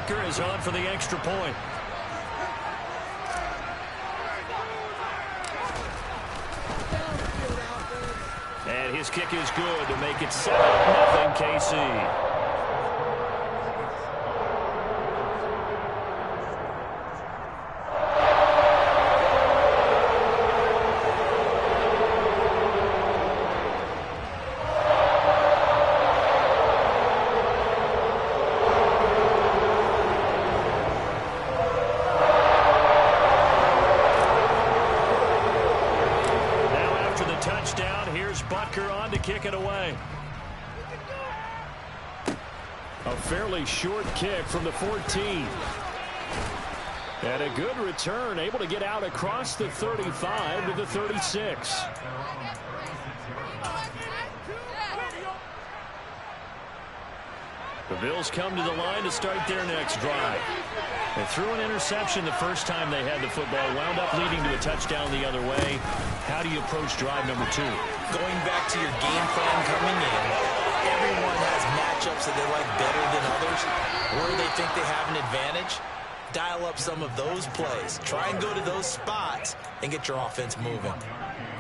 Butker is on for the extra point. And his kick is good to make it 7-0 KC. Kick it away. A fairly short kick from the 14. And a good return, able to get out across the 35 to the 36. The Bills come to the line to start their next drive. They threw an interception the first time they had the football, wound up leading to a touchdown the other way. How do you approach drive number 2? Going back to your game plan coming in, everyone has matchups that they like better than others. Where they think they have an advantage, dial up some of those plays. Try and go to those spots and get your offense moving.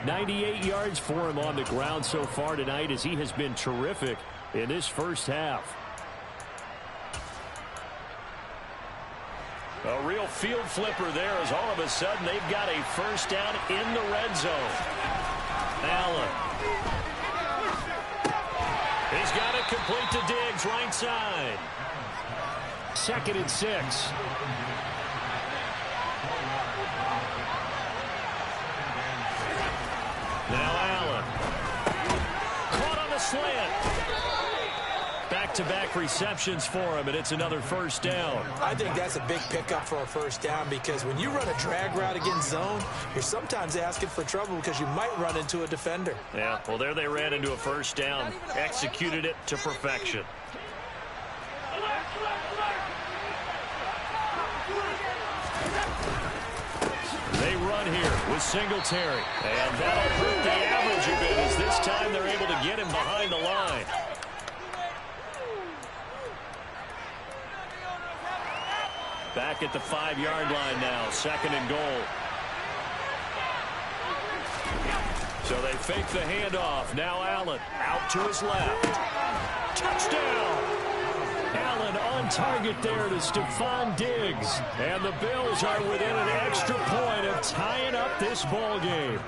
98 yards for him on the ground so far tonight as he has been terrific in this first half. A real field flipper there as all of a sudden they've got a first down in the red zone. Allen. He's got it complete to Diggs, right side. 2nd and 6. Now Allen. Caught on the slant. Back-to-back receptions for him, and it's another first down. I think that's a big pickup for a first down because when you run a drag route against zone, you're sometimes asking for trouble because you might run into a defender. Yeah, well, there they ran into a first down, executed it to perfection. They run here with Singletary, and that'll hurt the average a bit as this time they're able to get him behind the line. Back at the 5-yard line now, 2nd and goal. So they fake the handoff. Now Allen out to his left. Touchdown! Allen on target there to Stephon Diggs. And the Bills are within an extra point of tying up this ball game.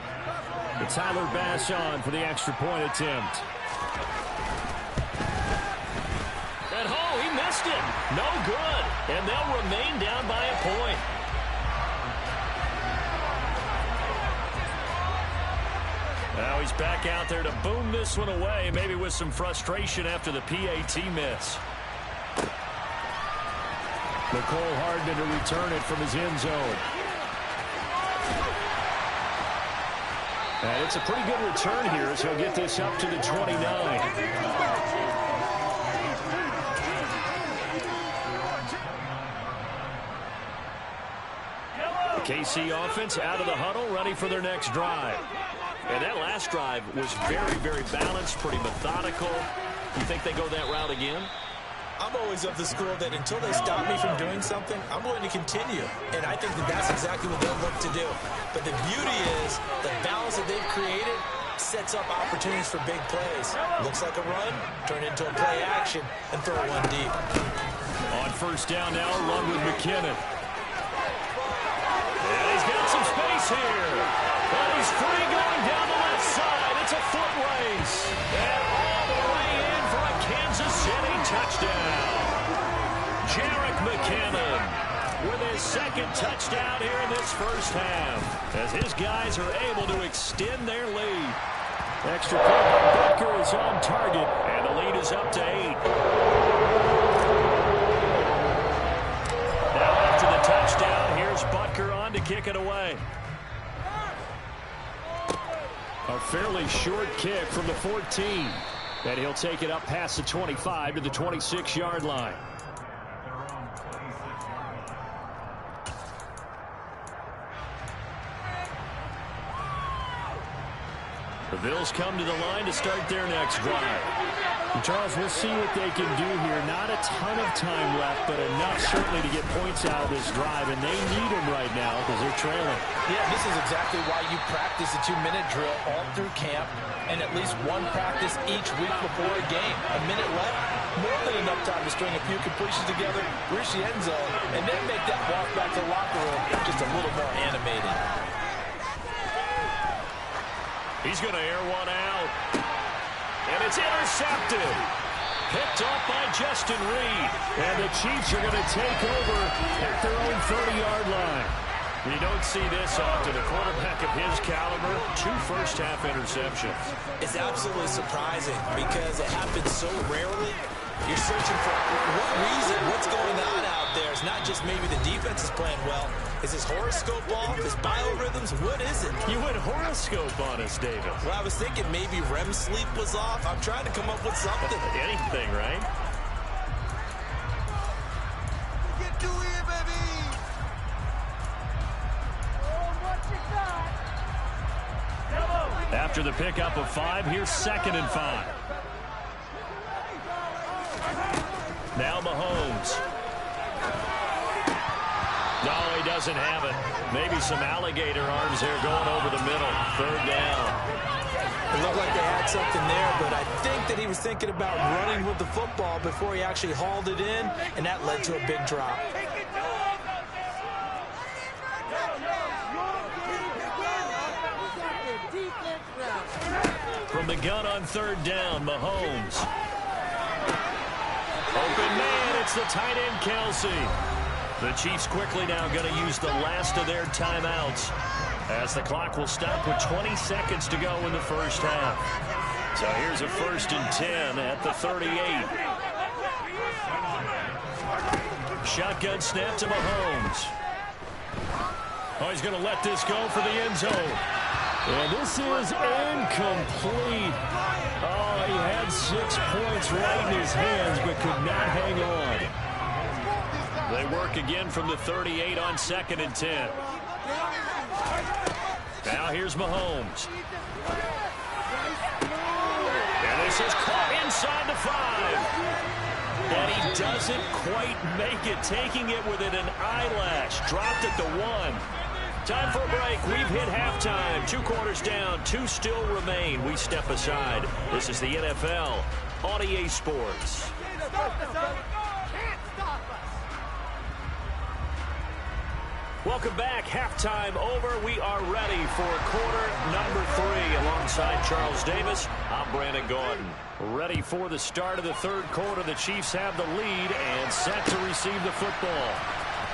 It's Tyler Bass on for the extra point attempt. And oh, he missed it. No good. And they'll remain down by a point. Now he's back out there to boom this one away, maybe with some frustration after the PAT miss. Nicole Hardman to return it from his end zone. And it's a pretty good return here as he'll get this up to the 29. KC offense out of the huddle, ready for their next drive. And that last drive was very, very balanced, pretty methodical. You think they go that route again? I'm always of the school that until they stop me from doing something, I'm going to continue. And I think that that's exactly what they'll look to do. But the beauty is the balance that they've created sets up opportunities for big plays. Looks like a run, turn into a play action, and throw one deep. On first down now, run with McKinnon. And he's got some space here. But he's free going down the left side. It's a foot race. And all the way in for a Kansas City touchdown. Jerick McKinnon with his 2nd touchdown here in this first half as his guys are able to extend their lead. Extra point by Butker is on target, and the lead is up to 8. Now after the touchdown, here's Butker on to kick it away. A fairly short kick from the 14. And he'll take it up past the 25 to the 26-yard line. The Bills come to the line to start their next drive. And Charles, we'll see what they can do here. Not a ton of time left, but enough certainly to get points out of this drive, and they need them right now because they're trailing. Yeah, this is exactly why you practice a 2-minute drill all through camp and at least one practice each week before a game. A minute left, more than enough time to string a few completions together, reach the end zone, and then make that walk back to the locker room just a little more animated. He's going to air one out. And it's intercepted. Picked off by Justin Reed. And the Chiefs are going to take over at their own 30-yard line. You don't see this often. A quarterback of his caliber, 2 first-half interceptions. It's absolutely surprising because it happens so rarely. You're searching for what reason, what's going on out there. It's not just maybe the defense is playing well. Is his horoscope off? His biorhythms? What is it? You went horoscope on us, David. Well, I was thinking maybe REM sleep was off. I'm trying to come up with something. Anything, right? Get to it, baby! After the pickup of 5, here's 2nd and 5. Now Mahomes. No, he doesn't have it. Maybe some alligator arms there going over the middle. 3rd down. It looked like they had something there, but I think that he was thinking about running with the football before he actually hauled it in, and that led to a big drop. From the gun on 3rd down, Mahomes. Open man, it's the tight end, Kelsey. The Chiefs quickly now going to use the last of their timeouts as the clock will stop with 20 seconds to go in the first half. So here's a 1st and 10 at the 38. Shotgun snap to Mahomes. Oh, he's going to let this go for the end zone. And this is incomplete. Oh, he had 6 points right in his hands, but could not hang on. They work again from the 38 on 2nd and 10. Now here's Mahomes. And this is caught inside the 5. And he doesn't quite make it, taking it within an eyelash. Dropped at the 1. Time for a break. We've hit halftime. 2 quarters down. 2 still remain. We step aside. This is the NFL on EA Sports. Welcome back. Halftime over. We are ready for quarter number 3. Alongside Charles Davis, I'm Brandon Gordon. Ready for the start of the 3rd quarter. The Chiefs have the lead and set to receive the football.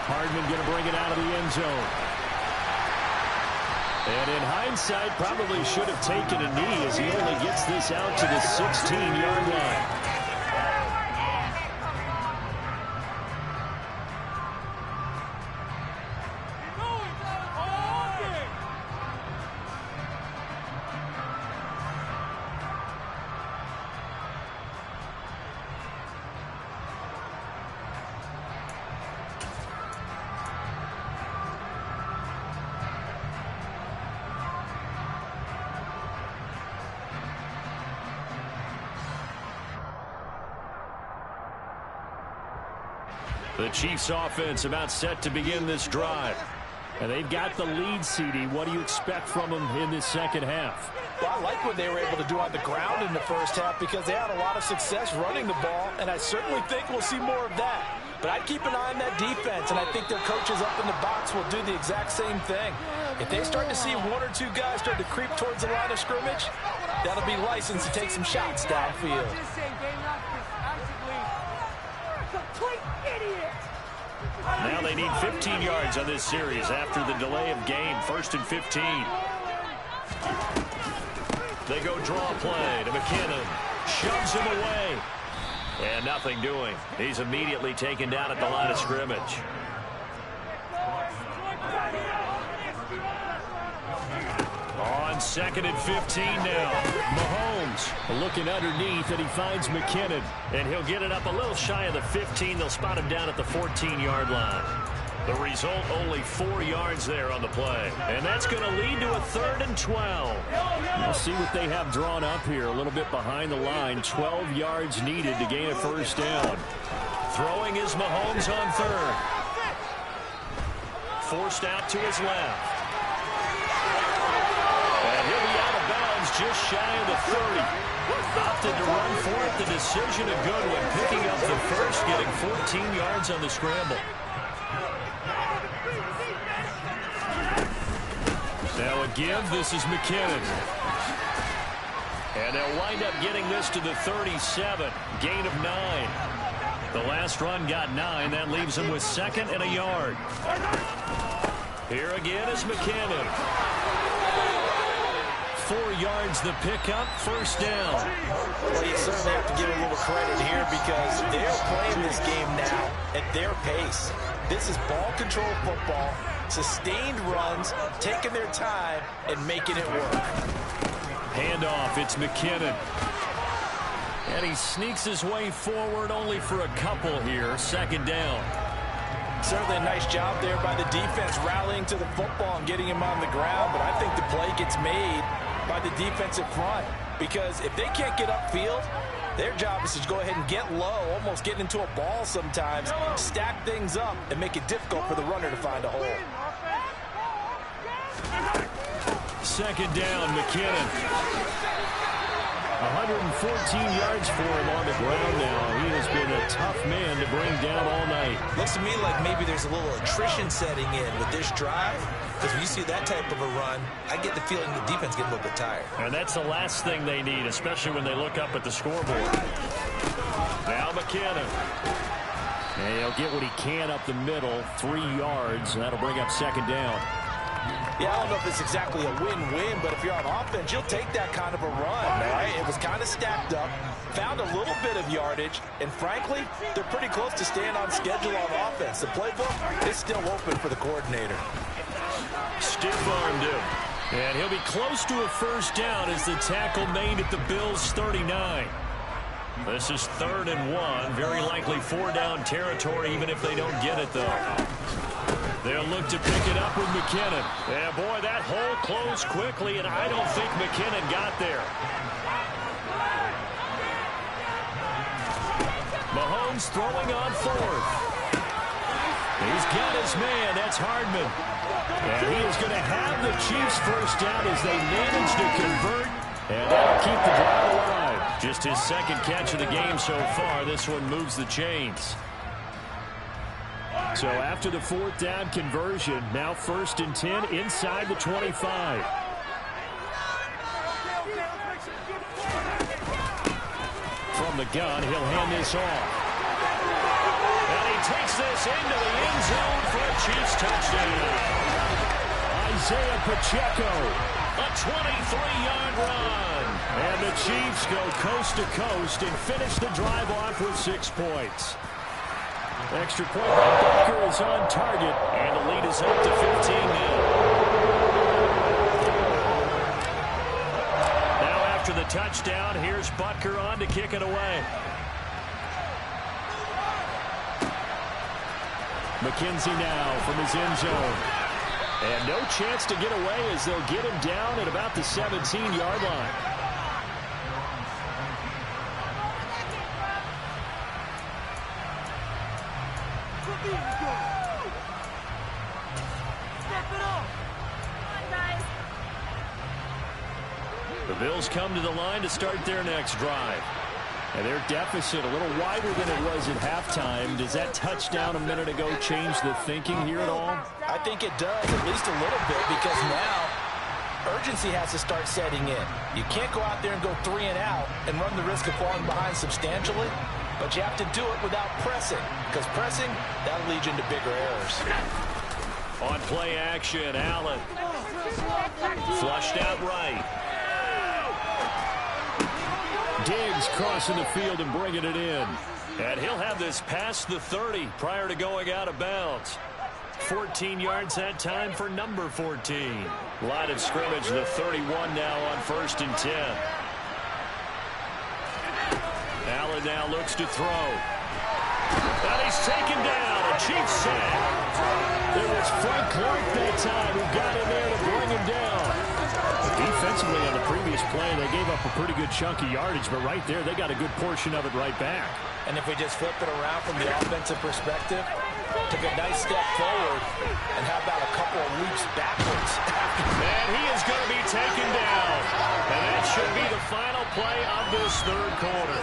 Hardman going to bring it out of the end zone. And in hindsight, probably should have taken a knee as he only gets this out to the 16-yard line. The Chiefs offense about set to begin this drive. And they've got the lead, CD. What do you expect from them in this 2nd half? Well, I like what they were able to do on the ground in the first half because they had a lot of success running the ball, and I certainly think we'll see more of that. But I'd keep an eye on that defense, and I think their coaches up in the box will do the exact same thing. If they start to see 1 or 2 guys start to creep towards the line of scrimmage, that'll be license to take some shots downfield. Now they need 15 yards on this series after the delay of game. 1st and 15. They go draw play to McKinnon. Shoves him away. And nothing doing. He's immediately taken down at the line of scrimmage. On 2nd and 15 now. Mahomes looking underneath, and he finds McKinnon. And he'll get it up a little shy of the 15. They'll spot him down at the 14-yard line. The result, only 4 yards there on the play. And that's going to lead to a 3rd and 12. We'll see what they have drawn up here. A little bit behind the line. 12 yards needed to gain a first down. Throwing is Mahomes on 3rd. Forced out to his left. And he'll be out of bounds just shy of the 30. Opted to run for it. The decision a good one. Picking up the first, getting 14 yards on the scramble. Now a give. This is McKinnon. And they'll wind up getting this to the 37. Gain of 9. The last run got 9. That leaves them with 2nd and a yard. Here again is McKinnon. 4 yards the pickup. First down. Well, you certainly have to give a little credit here because they're playing this game now at their pace. This is ball control football, sustained runs, taking their time, and making it work. Handoff, it's McKinnon. And he sneaks his way forward only for a couple here. 2nd down. Certainly a nice job there by the defense rallying to the football and getting him on the ground, but I think the play gets made by the defensive front because if they can't get upfield, their job is to go ahead and get low, almost get into a ball sometimes, stack things up, and make it difficult for the runner to find a hole. 2nd down, McKinnon. 114 yards for him on the ground now. He has been a tough man to bring down all night. Looks to me like maybe there's a little attrition setting in with this drive. Because when you see that type of a run, I get the feeling the defense gets a little bit tired. And that's the last thing they need, especially when they look up at the scoreboard. Now McKinnon. And he'll get what he can up the middle. 3 yards. That'll bring up 2nd down. Yeah, I don't know if it's exactly a win-win, but if you're on offense, you'll take that kind of a run, right? It was kind of stacked up, found a little bit of yardage, and frankly, they're pretty close to staying on schedule on offense. The playbook is still open for the coordinator. Stiff-armed him. And he'll be close to a first down as the tackle made at the Bills' 39. This is 3rd and 1. Very likely 4-down territory, even if they don't get it, though. They'll look to pick it up with McKinnon. Yeah, boy, that hole closed quickly, and I don't think McKinnon got there. Mahomes throwing on 4th. He's got his man. That's Hardman. And he is going to have the Chiefs first down as they manage to convert. And that'll keep the drive alive. Just his 2nd catch of the game so far. This one moves the chains. So after the 4th down conversion, now 1st and 10 inside the 25. From the gun, he'll hand this off. And he takes this into the end zone for a Chiefs touchdown. Isaiah Pacheco. A 23-yard run. And the Chiefs go coast to coast and finish the drive off with 6 points. Extra point by Butker is on target, and the lead is up to 15 now. Now after the touchdown, here's Butker on to kick it away. McKenzie now from his end zone. And no chance to get away as they'll get him down at about the 17-yard line. The Bills come to the line to start their next drive. And their deficit a little wider than it was at halftime. Does that touchdown a minute ago change the thinking here at all? I think it does, at least a little bit, because now urgency has to start setting in. You can't go out there and go 3 and out and run the risk of falling behind substantially, but you have to do it without pressing, because pressing, that'll lead you into bigger errors. On play action, Allen. Flushed out right. Diggs crossing the field and bringing it in. And he'll have this past the 30 prior to going out of bounds. 14 yards that time for number 14. Line of scrimmage, the 31 now on 1st and 10. Allen now looks to throw. And he's taken down. A Chiefs sack. It was Frank Clark that time who got in there to bring him down. Defensively on the previous play, they gave up a pretty good chunk of yardage, but right there, they got a good portion of it right back. And if we just flip it around from the offensive perspective, took a nice step forward, and how about a couple of leaps backwards? And he is going to be taken down. And that should be the final play of this third quarter.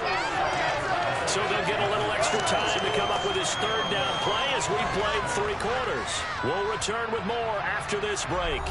So they'll get a little extra time to come up with his third down play as we played 3 quarters. We'll return with more after this break.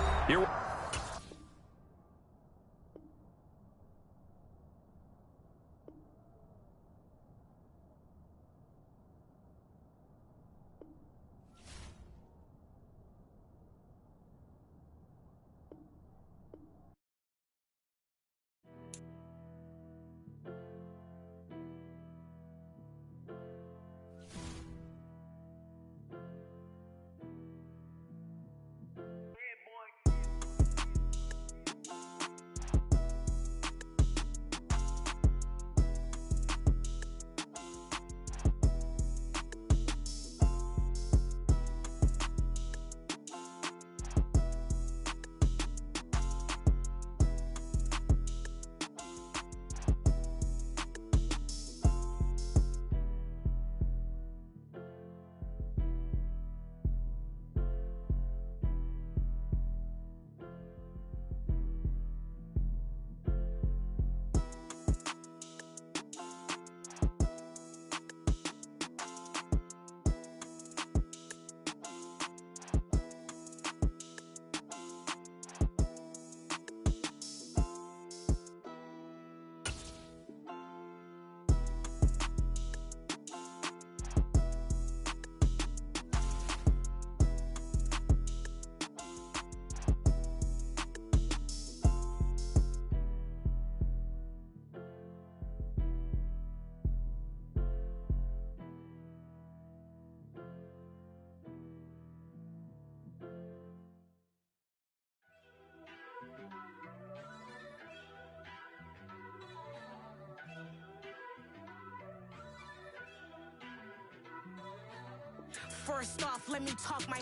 First off, let me talk my...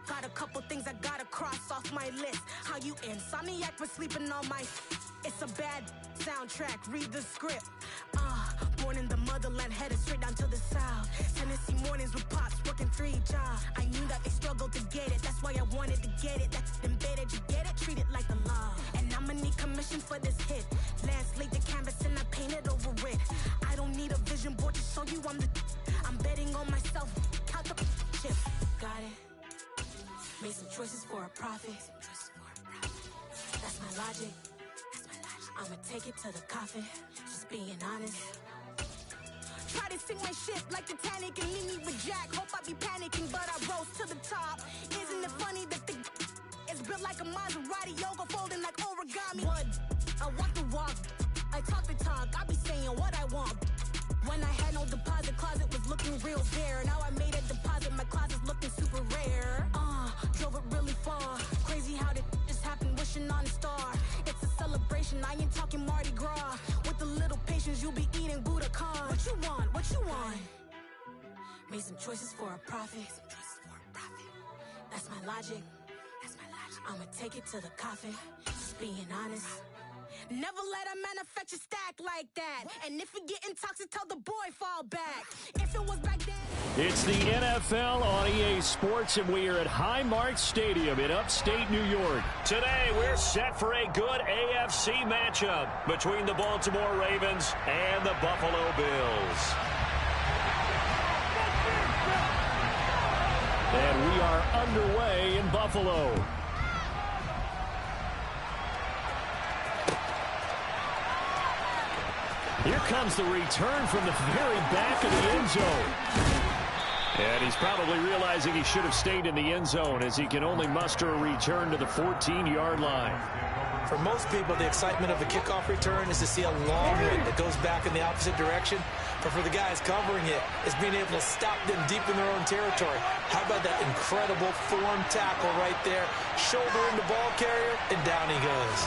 Got a couple things I gotta cross off my list. How you insomniac for sleeping on my... It's a bad soundtrack, read the script. Born in the motherland, headed straight down to the south. Tennessee mornings with pops, working 3 jobs. I knew that they struggled to get it, that's why I wanted to get it. That's embedded, you get it, treat it like the law. And I'ma need commission for this hit. Lance laid the canvas and I painted over it. I don't need a vision board to show you I'm betting on myself, count the shit. Got it. Made some choices for a profit. That's my logic. I'ma take it to the coffin, just being honest. Try to sink my ship like Titanic and leave me with Jack. Hope I be panicking, but I rose to the top. Isn't it funny that the is built like a Maserati, yoga folding like origami? What? I walk the walk, I talk the talk, I be saying what I want. When I had no deposit, closet was looking real bare. Now I made a deposit, my closet's looking super rare. Drove it really far. Crazy how did just happen, wishing on a star. It's a celebration, I ain't talking Mardi Gras. With a little patience, you'll be eating Budokan. What you want? What you want? Made some choices for a profit. That's my logic. I'ma take it to the coffin, just being honest. Never let a manufacture stack like that. And if it getting toxic, tell the boy fall back. If it was back then. It's the NFL on EA Sports, and we are at Highmark Stadium in upstate New York. Today, we're set for a good AFC matchup between the Baltimore Ravens and the Buffalo Bills. And we are underway in Buffalo. Here comes the return from the very back of the end zone. And he's probably realizing he should have stayed in the end zone as he can only muster a return to the 14-yard line. For most people, the excitement of a kickoff return is to see a long one that goes back in the opposite direction. But for the guys covering it, it's being able to stop them deep in their own territory. How about that incredible form tackle right there? Shoulder in the ball carrier, and down he goes.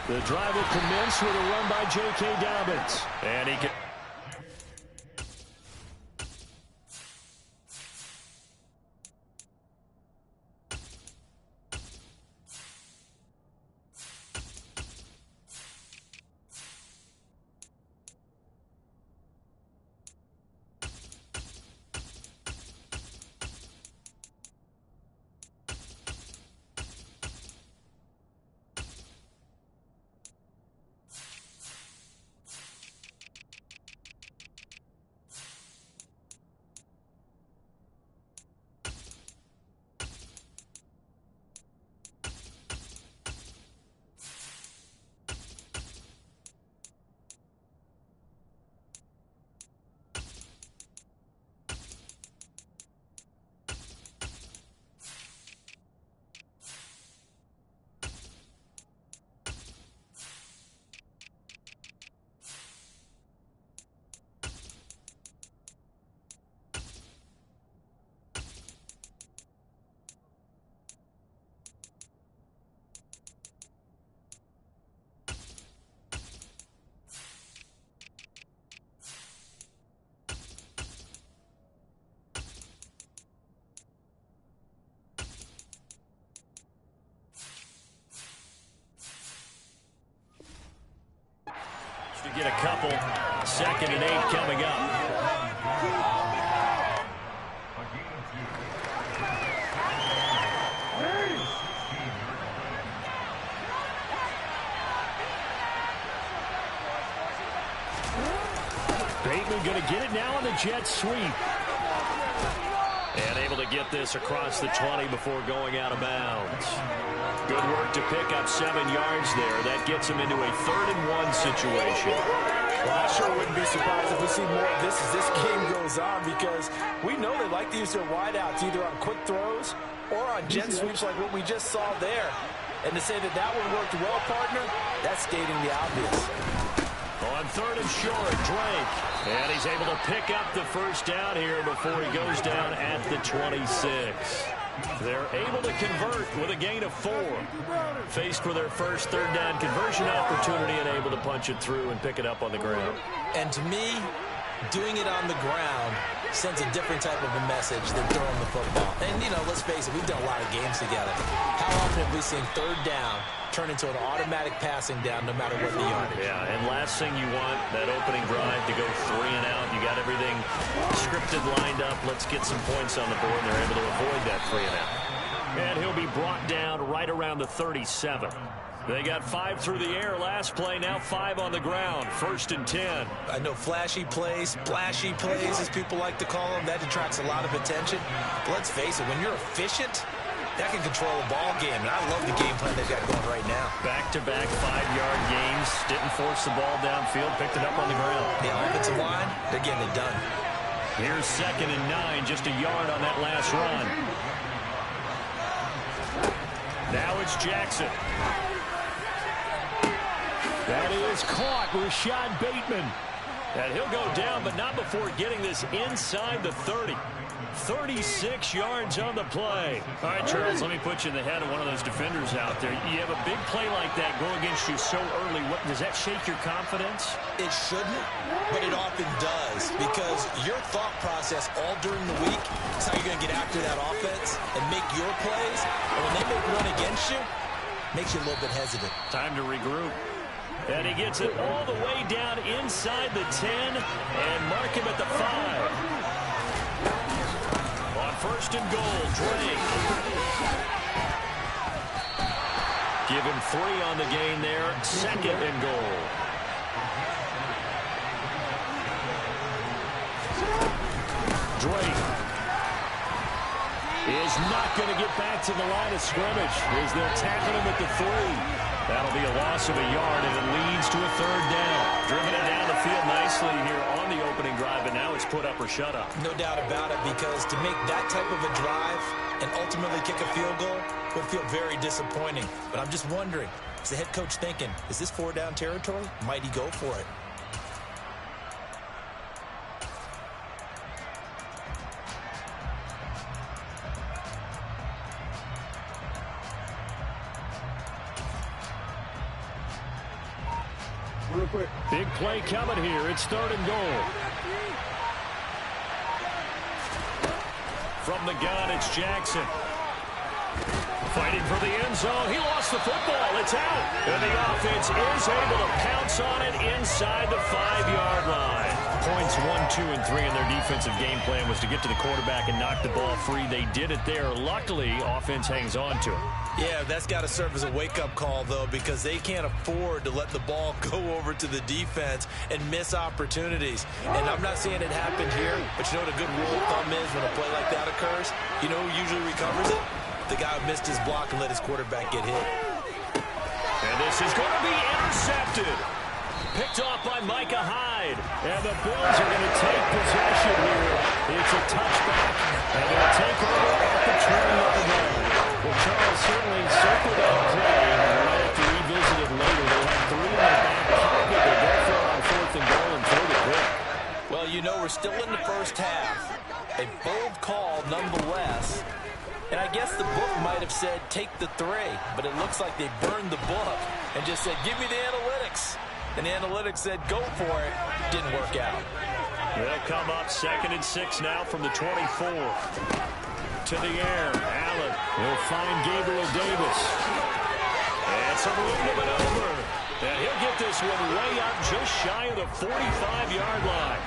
The drive will commence with a run by J.K. Dobbins. And he can... get a couple. 2nd and 8 coming up. Bateman going to get it now on the jet sweep. And able to get this across the 20 before going out of bounds. Good work to pick up 7 yards there. That gets him into a 3rd and 1 situation. Well, I sure wouldn't be surprised if we see more of this as this game goes on, because we know they like to use their wideouts either on quick throws or on jet sweeps like what we just saw there. And to say that that one worked well, partner, that's stating the obvious. On 3rd and short, Drake. And he's able to pick up the first down here before he goes down at the 26. They're able to convert with a gain of 4. Faced with their first 3rd down conversion opportunity and able to punch it through and pick it up on the ground. And to me, doing it on the ground sends a different type of a message than throwing the football. And, you know, let's face it, we've done a lot of games together. How often have we seen 3rd down turn into an automatic passing down no matter what the yardage? Yeah, and last thing you want, that opening drive to go 3 and out. You got everything scripted, lined up. Let's get some points on the board, and they're able to avoid that 3 and out. And he'll be brought down right around the 37. They got 5 through the air last play, now 5 on the ground. 1st and 10. I know flashy plays, splashy plays, as people like to call them, that attracts a lot of attention. But let's face it, when you're efficient, that can control a ball game, and I love the game plan they've got going right now. Back-to-back 5-yard games. Didn't force the ball downfield, picked it up on the ground. The offensive line, they're getting it done. Here's 2nd and 9, just a yard on that last run. Now it's Jackson. That is caught, Rashad Bateman. And he'll go down, but not before getting this inside the 30. 36 yards on the play. All right, Charles, let me put you in the head of one of those defenders out there. You have a big play like that go against you so early. Does that shake your confidence? It shouldn't, but it often does, because your thought process all during the week is how you're going to get after that offense and make your plays. And when they make one against you, it makes you a little bit hesitant. Time to regroup. And he gets it all the way down inside the 10 and mark him at the 5. On 1st and goal, Drake. Give him 3 on the gain there. 2nd and goal. Drake is not going to get back to the line of scrimmage as they'll tackle him at the 3. That'll be a loss of a yard, and it leads to a 3rd down. Driven it down the field nicely here on the opening drive, and now it's put up or shut up. No doubt about it, because to make that type of a drive and ultimately kick a field goal would feel very disappointing. But I'm just wondering, is the head coach thinking, is this 4-down territory? Might he go for it? Real quick. Big play coming here. It's 3rd and goal. From the gun, it's Jackson. Fighting for the end zone. He lost the football. It's out. And the offense is able to pounce on it inside the 5-yard line. Points 1, 2, and 3 in their defensive game plan was to get to the quarterback and knock the ball free. They did it there. Luckily, offense hangs on to it. Yeah, that's got to serve as a wake-up call, though, because they can't afford to let the ball go over to the defense and miss opportunities. And I'm not saying it happened here, but you know what a good rule of thumb is when a play like that occurs? You know who usually recovers it? The guy who missed his block and let his quarterback get hit. And this is going to be intercepted. Picked off by Micah Hyde. And the Bills are going to take possession here. It's a touchback. And they'll take over at the 20-yard line. Well, Charles certainly circled that play, and we'll have to revisit it later. They'll have 3 in the back pocket. They go for it on 4th and goal and throw the pick. Well, you know, we're still in the first half. A bold call nonetheless. And I guess the book might have said take the 3, but it looks like they burned the book and just said give me the analytics. And the analytics said go for it. Didn't work out. They'll come up 2nd and 6 now from the 24. To the air. Allen will find Gabriel Davis. And some room to maneuver. And he'll get this one way up just shy of the 45-yard line.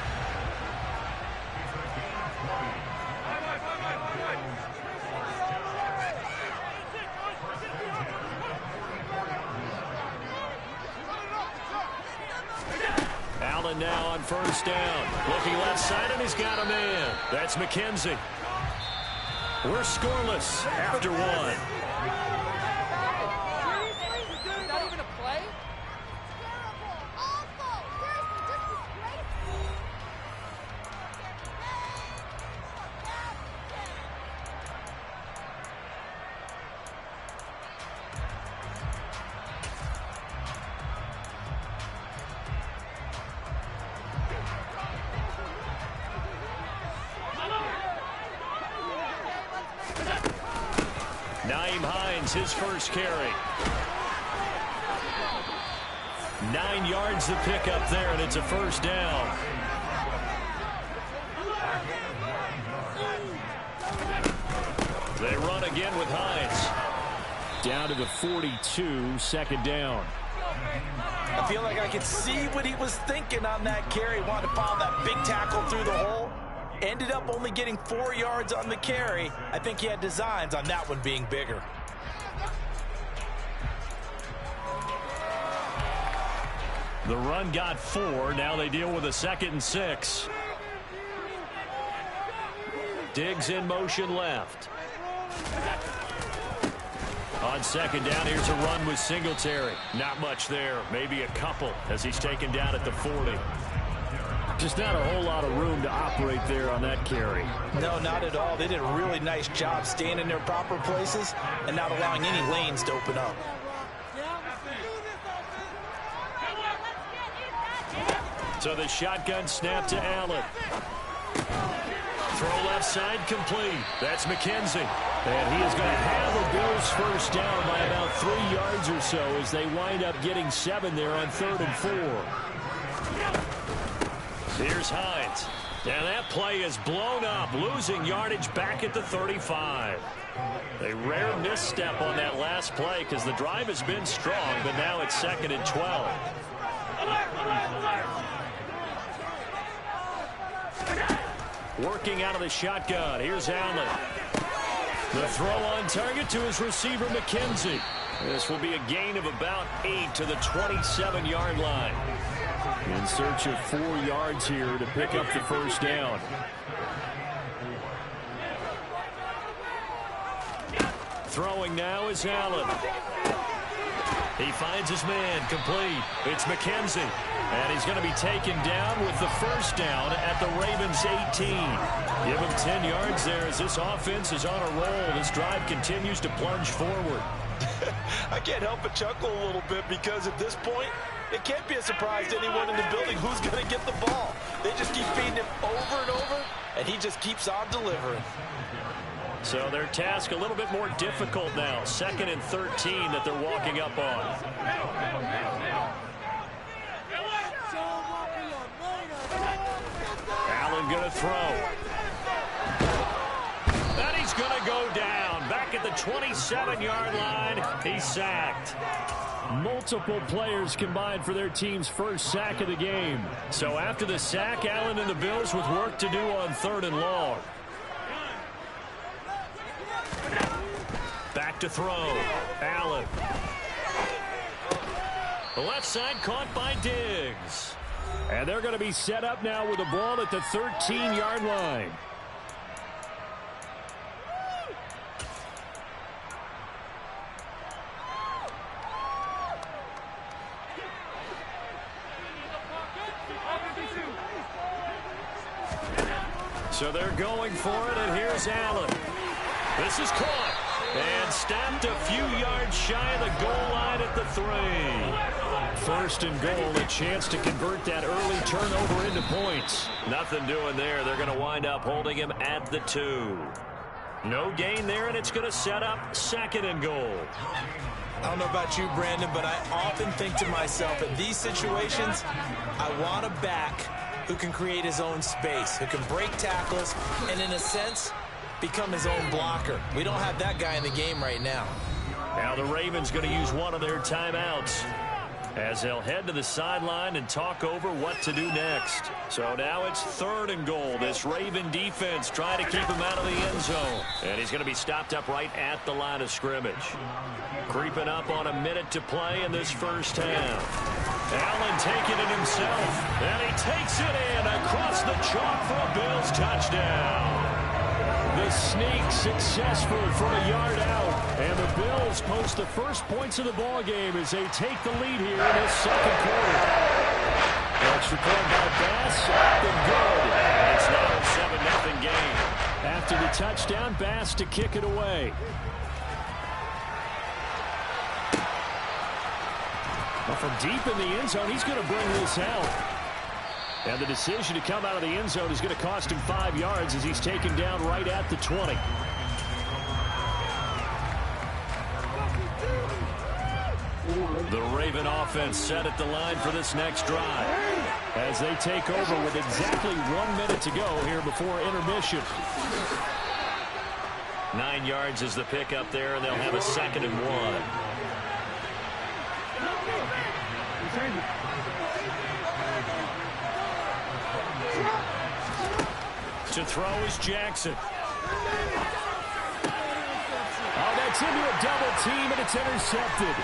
Allen now on first down. Looking left side, and he's got a man. That's McKenzie. We're scoreless after one. His first carry. 9 yards to pick up there, and it's a first down. They run again with Hines. Down to the 42, second down. I feel like I could see what he was thinking on that carry. Wanted to pile that big tackle through the hole. Ended up only getting 4 yards on the carry. I think he had designs on that one being bigger. The run got 4. Now they deal with a 2nd and 6. Diggs in motion left. On second down, here's a run with Singletary. Not much there. Maybe a couple as he's taken down at the 40. Just not a whole lot of room to operate there on that carry. No, not at all. They did a really nice job staying in their proper places and not allowing any lanes to open up. So the shotgun snap to Allen. Throw left side complete. That's McKenzie. And he is going to have the Bills first down by about 3 yards or so as they wind up getting 7 there on 3rd and 4. Here's Hines. And that play is blown up, losing yardage back at the 35. A rare misstep on that last play because the drive has been strong, but now it's 2nd and 12. Working out of the shotgun. Here's Allen. The throw on target to his receiver, McKenzie. This will be a gain of about 8 to the 27-yard line. In search of 4 yards here to pick up the first down. Throwing now is Allen. He finds his man complete. It's McKenzie. And he's going to be taken down with the first down at the Ravens 18. Give him 10 yards there as this offense is on a roll. This drive continues to plunge forward. I can't help but chuckle a little bit because at this point, it can't be a surprise to anyone in the building who's going to get the ball. They just keep feeding him over and over, and he just keeps on delivering. So their task a little bit more difficult now. 2nd and 13 that they're walking up on. Allen going to throw. And he's going to go down. Back at the 27-yard line. He's sacked. Multiple players combined for their team's first sack of the game. So after the sack, Allen and the Bills with work to do on 3rd and long. Back to throw. Allen. The left side caught by Diggs. And they're going to be set up now with the ball at the 13-yard line. So they're going for it, and here's Allen. This is caught. And stopped a few yards shy of the goal line at the 3. 1st and goal, a chance to convert that early turnover into points. Nothing doing there. They're going to wind up holding him at the 2. No gain there, and it's going to set up 2nd and goal. I don't know about you, Brandon, but I often think to myself, in these situations, I want a back who can create his own space, who can break tackles, and in a sense, become his own blocker. We don't have that guy in the game right now. Now the Ravens going to use one of their timeouts. as they'll head to the sideline and talk over what to do next. So now it's 3rd and goal. This Raven defense trying to keep him out of the end zone. And he's going to be stopped up right at the line of scrimmage. Creeping up on a minute to play in this first half. Allen taking it himself. And he takes it in across the chalk for a Bills touchdown. The sneak successful from a yard out. And the Bills post the first points of the ball game as they take the lead here in this second quarter. Extra point by Bass, up and good. And it's now a 7-0 game. After the touchdown, Bass to kick it away. Well, from deep in the end zone, he's going to bring this out. And the decision to come out of the end zone is going to cost him 5 yards as he's taken down right at the 20. The Raven offense set at the line for this next drive as they take over with exactly 1 minute to go here before intermission. 9 yards is the pickup there, and they'll have a 2nd and 1. To throw is Jackson. Oh, that's into a double team, and it's intercepted.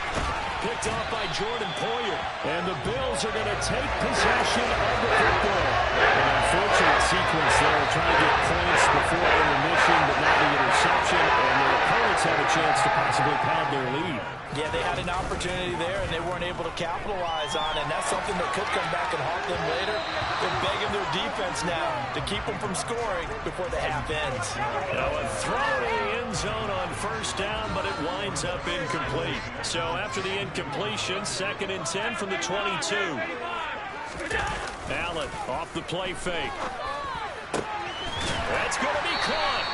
Picked off by Jordan Poyer. And the Bills are going to take possession of the football. An unfortunate sequence there, trying to get points before intermission, but not the interception, and their opponents have a chance to possibly pad their lead. Yeah, they had an opportunity there, and they weren't able to capitalize on it, and that's something that could come back and haunt them later. They're begging their defense now to keep them from scoring before the half ends. Now a throw to the end zone on first down, but it winds up incomplete. So after the incompletion, 2nd and 10 from the 22. Allen off the play fake. That's going to be caught.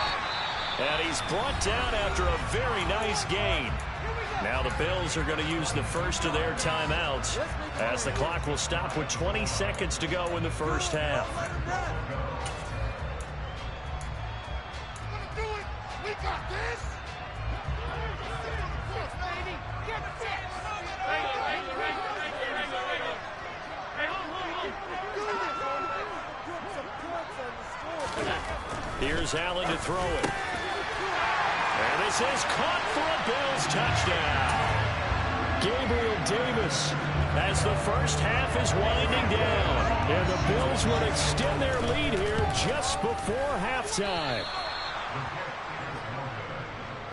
And he's brought down after a very nice gain. Now the Bills are going to use the first of their timeouts as the clock will stop with 20 seconds to go in the first half. We got this. Here's Allen to throw it. And this is caught for a Bills touchdown. Gabriel Davis as the first half is winding down. And the Bills will extend their lead here just before halftime.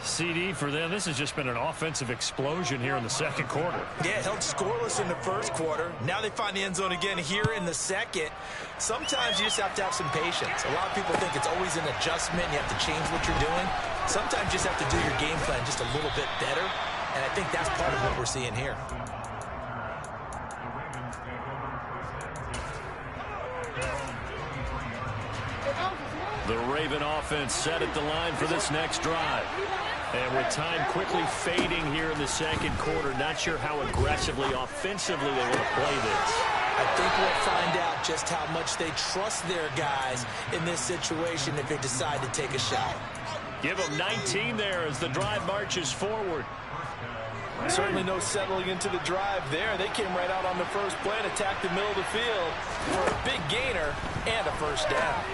CD for them, this has just been an offensive explosion here in the second quarter. Yeah, held scoreless in the first quarter. Now they find the end zone again here in the second. Sometimes you just have to have some patience. A lot of people think it's always an adjustment. You have to change what you're doing. Sometimes you just have to do your game plan just a little bit better. And I think that's part of what we're seeing here. The Raven offense set at the line for this next drive. And with time quickly fading here in the second quarter, not sure how aggressively, offensively they want to play this. I think we'll find out just how much they trust their guys in this situation if they decide to take a shot. Give them 19 there as the drive marches forward. Certainly no settling into the drive there. They came right out on the first play and attacked the middle of the field for a big gainer and a first down.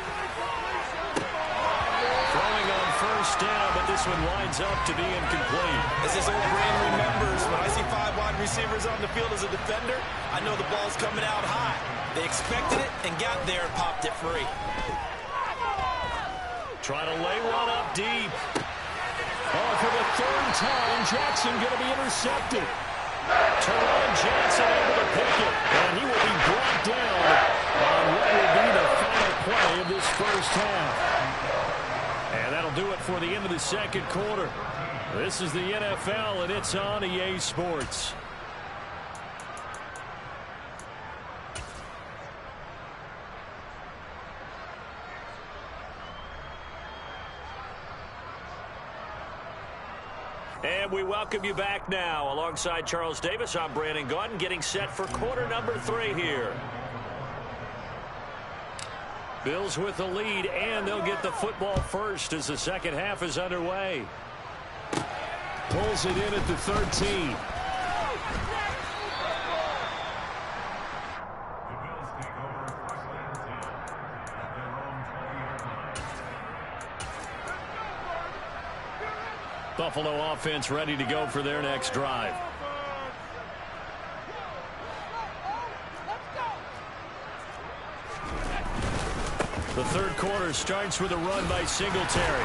Throwing on first down, but this one winds up to be incomplete. As his old brain remembers, when I see 5 wide receivers on the field as a defender, I know the ball's coming out high. They expected it and got there and popped it free. Trying to lay one up deep. Oh, for the third time, Jackson going to be intercepted. Teron Johnson able to pick it, and he will be brought down on what will be the final play of this first half. And that'll do it for the end of the second quarter. This is the NFL, and it's on EA Sports. And we welcome you back now. Alongside Charles Davis, I'm Brandon Gaudin, getting set for quarter number 3 here. Bills with the lead, and they'll get the football first as the second half is underway. Pulls it in at the 13. Buffalo offense ready to go for their next drive. The third quarter starts with a run by Singletary.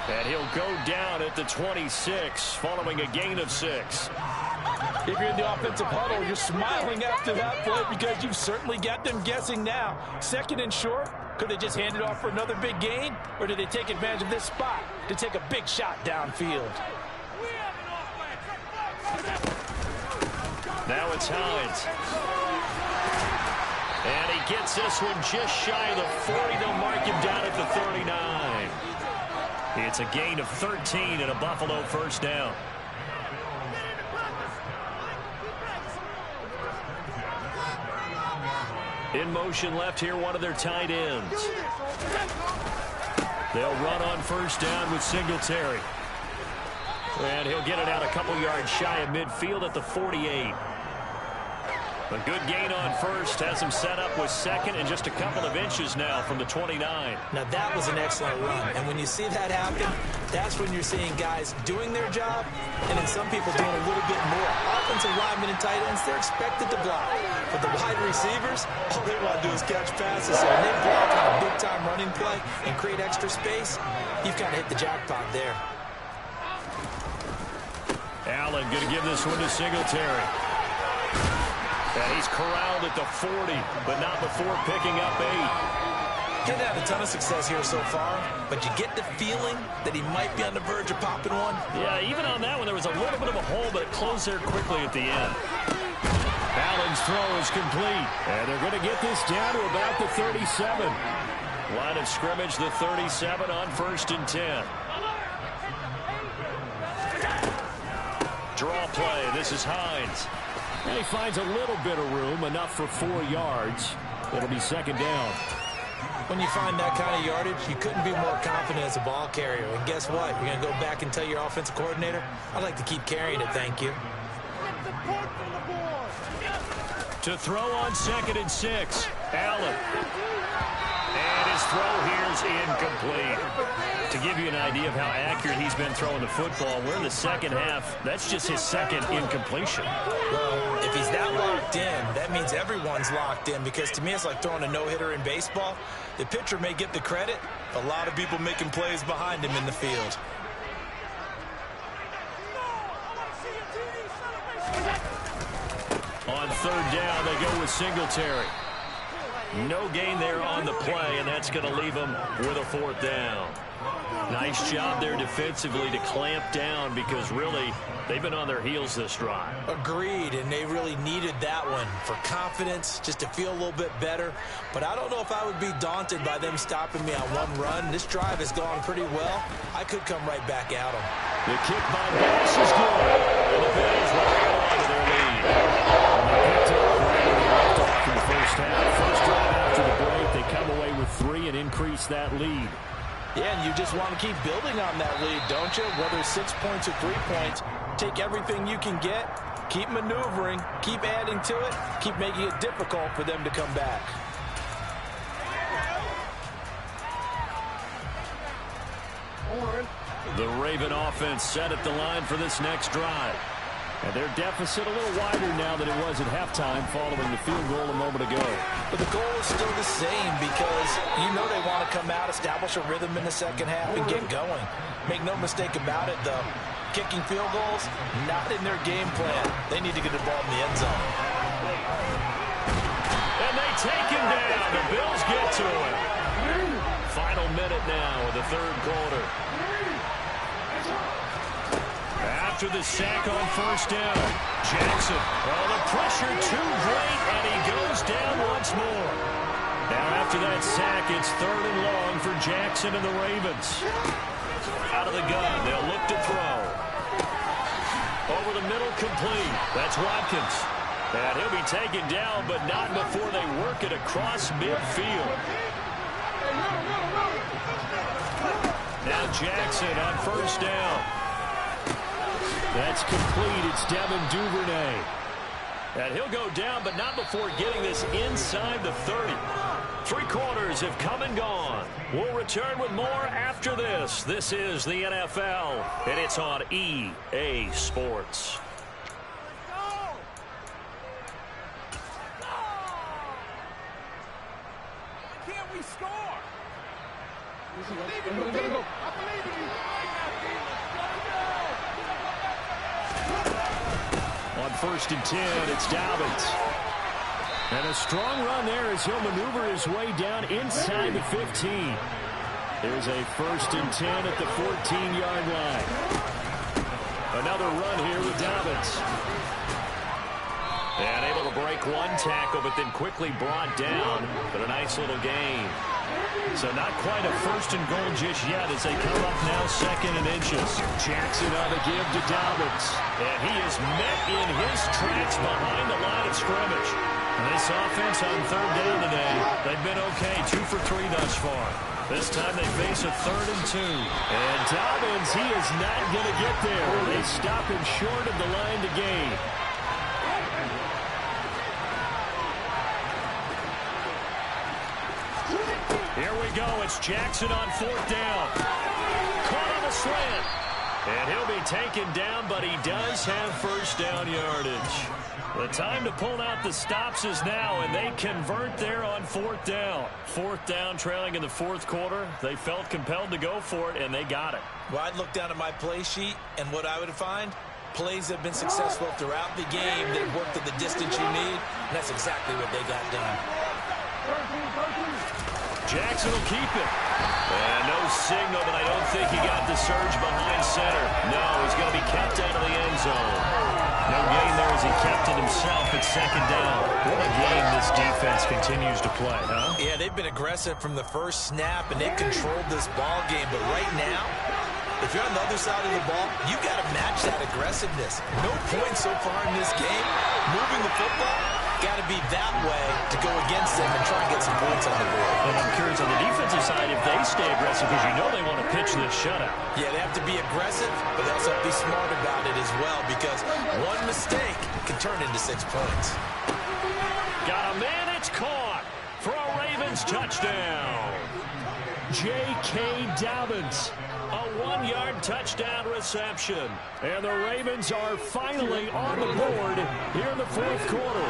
And he'll go down at the 26 following a gain of 6. If you're in the offensive huddle, you're smiling after that play because you've certainly got them guessing now. Second and short, could they just hand it off for another big gain? Or did they take advantage of this spot to take a big shot downfield? Now it's Hines. And he gets this one just shy of the 40. They'll mark him down at the 39. It's a gain of 13 and a Buffalo first down. In motion left here, one of their tight ends. They'll run on first down with Singletary. And he'll get it out a couple yards shy of midfield at the 48. A good gain on first has him set up with second and just a couple of inches now from the 29. Now that was an excellent run, and when you see that happen, that's when you're seeing guys doing their job and then some people doing a little bit more. Offensive linemen and tight ends, they're expected to block. But the wide receivers, all they want to do is catch passes. So when they block on a big-time running play and create extra space, you've kind of hit the jackpot there. Allen going to give this one to Singletary. And he's corralled at the 40, but not before picking up 8. He's had a ton of success here so far, but you get the feeling that he might be on the verge of popping one. Yeah, even on that one, there was a little bit of a hole, but it closed there quickly at the end. Allen's throw is complete, and they're going to get this down to about the 37. Line of scrimmage, the 37 on 1st and 10. Draw play. This is Hines. And he finds a little bit of room, enough for 4 yards. It'll be second down. When you find that kind of yardage, you couldn't be more confident as a ball carrier. And guess what? You're going to go back and tell your offensive coordinator, I'd like to keep carrying it, thank you. To throw on 2nd and 6, Allen. And his throw here is incomplete. To give you an idea of how accurate he's been throwing the football, we're in the second half. That's just his second incompletion. Well, if he's that locked in, that means everyone's locked in, because to me it's like throwing a no-hitter in baseball. The pitcher may get the credit, a lot of people making plays behind him in the field. On 3rd down, they go with Singletary. No gain there on the play, and that's going to leave them with a 4th down. Nice job there defensively to clamp down, because really they've been on their heels this drive. Agreed, and they really needed that one for confidence, just to feel a little bit better. But I don't know if I would be daunted by them stopping me on one run. This drive has gone pretty well. I could come right back at them. The kick by Bass is good. And the Bills will hang on to their lead. And they picked up right where they left off in the first half. First drive after the break, they come away with 3 and increase that lead. Yeah, and you just want to keep building on that lead, don't you? Whether it's 6 points or 3 points, take everything you can get, keep maneuvering, keep adding to it, keep making it difficult for them to come back. The Raven offense set at the line for this next drive. And their deficit a little wider now than it was at halftime following the field goal a moment ago. But the goal is still the same, because you know they want to come out, establish a rhythm in the second half, and get going. Make no mistake about it, though. Kicking field goals, not in their game plan. They need to get the ball in the end zone. And they take him down. The Bills get to him. Final minute now of the 3rd quarter. After the sack on 1st down, Jackson. Oh, the pressure too great, and he goes down once more. Now after that sack, it's 3rd and long for Jackson and the Ravens. Out of the gun, they'll look to throw. Over the middle, complete. That's Watkins. And he'll be taken down, but not before they work it across midfield. Now Jackson on 1st down. That's complete. It's Devin Duvernay. And he'll go down, but not before getting this inside the 30. 3 quarters have come and gone. We'll return with more after this. Angeles. This is the NFL, and it's on EA Sports. Can't we score? I believe in you. On 1st and 10, it's Dobbins. And a strong run there as he'll maneuver his way down inside the 15. There's a 1st and 10 at the 14-yard line. Another run here with Dobbins. And able to break one tackle, but then quickly brought down. But a nice little gain. So not quite a 1st and goal just yet as they come up now 2nd and inches. Jackson on the give to Dobbins. And he is met in his tracks behind the line of scrimmage. And this offense on 3rd down today, they've been okay, 2 for 3 thus far. This time they face a 3rd and 2. And Dobbins, he is not going to get there. They stop him short of the line to gain. Here we go. It's Jackson on 4th down. Caught on a slant. And he'll be taken down, but he does have 1st down yardage. The time to pull out the stops is now, and they convert there on 4th down. 4th down, trailing in the 4th quarter. They felt compelled to go for it, and they got it. Well, I'd look down at my play sheet, and what I would find, plays have been successful throughout the game that have worked at the distance you need, and that's exactly what they got done. Jackson will keep it. And no signal, but I don't think he got the surge behind center. No, he's going to be kept out of the end zone. No gain there as he kept it himself at 2nd down. What a game this defense continues to play, huh? Yeah, they've been aggressive from the first snap, and they've controlled this ball game. But right now, if you're on the other side of the ball, you got to match that aggressiveness. No points so far in this game. Moving the football, got to be that way to go against them and try and get some points on the board. And I'm curious on the defensive side if they stay aggressive, because you know they want to pitch this shutout. Yeah, they have to be aggressive, but they also have to be smart about it as well, because one mistake can turn into 6 points. Got a man, it's caught for a Ravens touchdown. J.K. Dobbins. A 1-yard touchdown reception. And the Ravens are finally on the board here in the 4th quarter.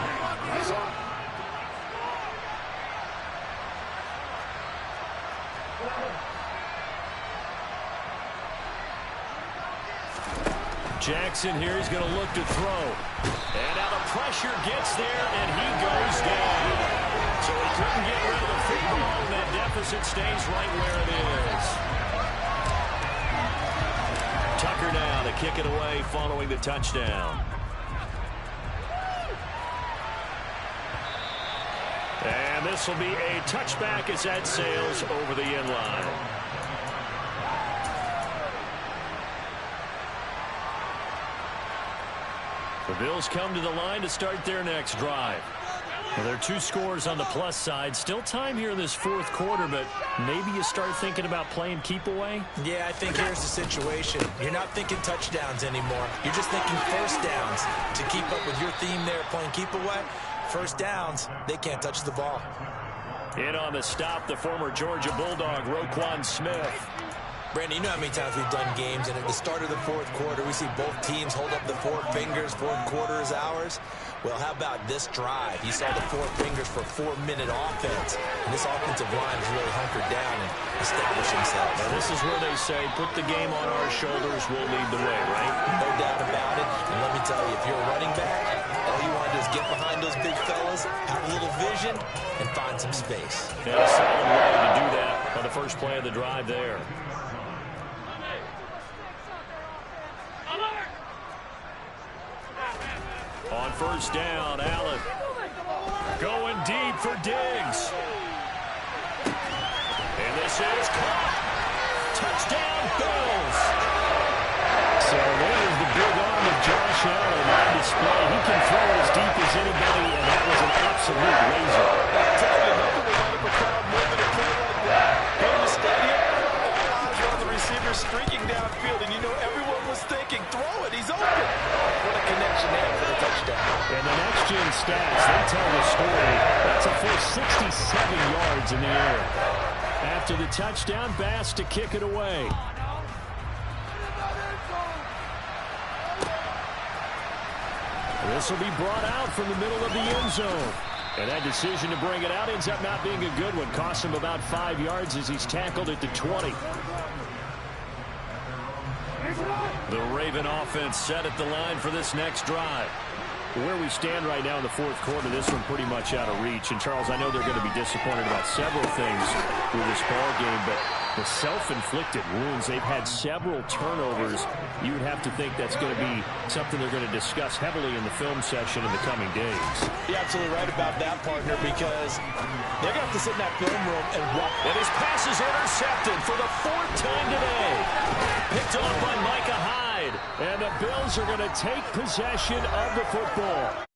Jackson here is going to look to throw. And now the pressure gets there, and he goes down. So he couldn't get rid of the football, and that deficit stays right where it is. Tucker now to kick it away following the touchdown. And this will be a touchback as that sails over the end line. The Bills come to the line to start their next drive. Well, there are 2 scores on the plus side. Still time here in this 4th quarter, but maybe you start thinking about playing keep away? Yeah, I think here's the situation. You're not thinking touchdowns anymore. You're just thinking 1st downs to keep up with your theme there, playing keep away. 1st downs, they can't touch the ball. In on the stop, the former Georgia Bulldog, Roquan Smith. Brandon, you know how many times we've done games, and at the start of the 4th quarter, we see both teams hold up the 4 fingers, 4th quarter is ours. Well, how about this drive? You saw the 4 fingers for 4-minute offense, and this offensive line has really hunkered down and established themselves. Now, this is where they say, put the game on our shoulders, we'll lead the way, right? No doubt about it, and let me tell you, if you're a running back, all you want to do is get behind those big fellas, have a little vision, and find some space. And a solid way to do that on the first play of the drive there. On 1st down, Allen going deep for Diggs. And this is caught. Touchdown, Bills. So there's the big arm of Josh Allen on display. He can throw it as deep as anybody, and that was an absolute laser. Tell you, nothing will light up a crowd more than a play like that. Here in the stadium, all eyes were on the receiver streaking downfield, and you know everyone was thinking, throw it, he's open. What a connection there for the touchdown. And the next-gen stats, they tell the story. That's a full 67 yards in the air. After the touchdown, Bass to kick it away. This will be brought out from the middle of the end zone. And that decision to bring it out ends up not being a good one. Costs him about 5 yards as he's tackled at the 20. The Raven offense set at the line for this next drive. Where we stand right now in the fourth quarter, this one pretty much out of reach. And, Charles, I know they're going to be disappointed about several things with this ball game, but the self-inflicted wounds, they've had several turnovers. You would have to think that's going to be something they're going to discuss heavily in the film session in the coming days. You're absolutely right about that, partner, because they're going to have to sit in that film room and watch. And his pass is intercepted for the 4th time today. Picked off by Micah Hyde. And the Bills are going to take possession of the football.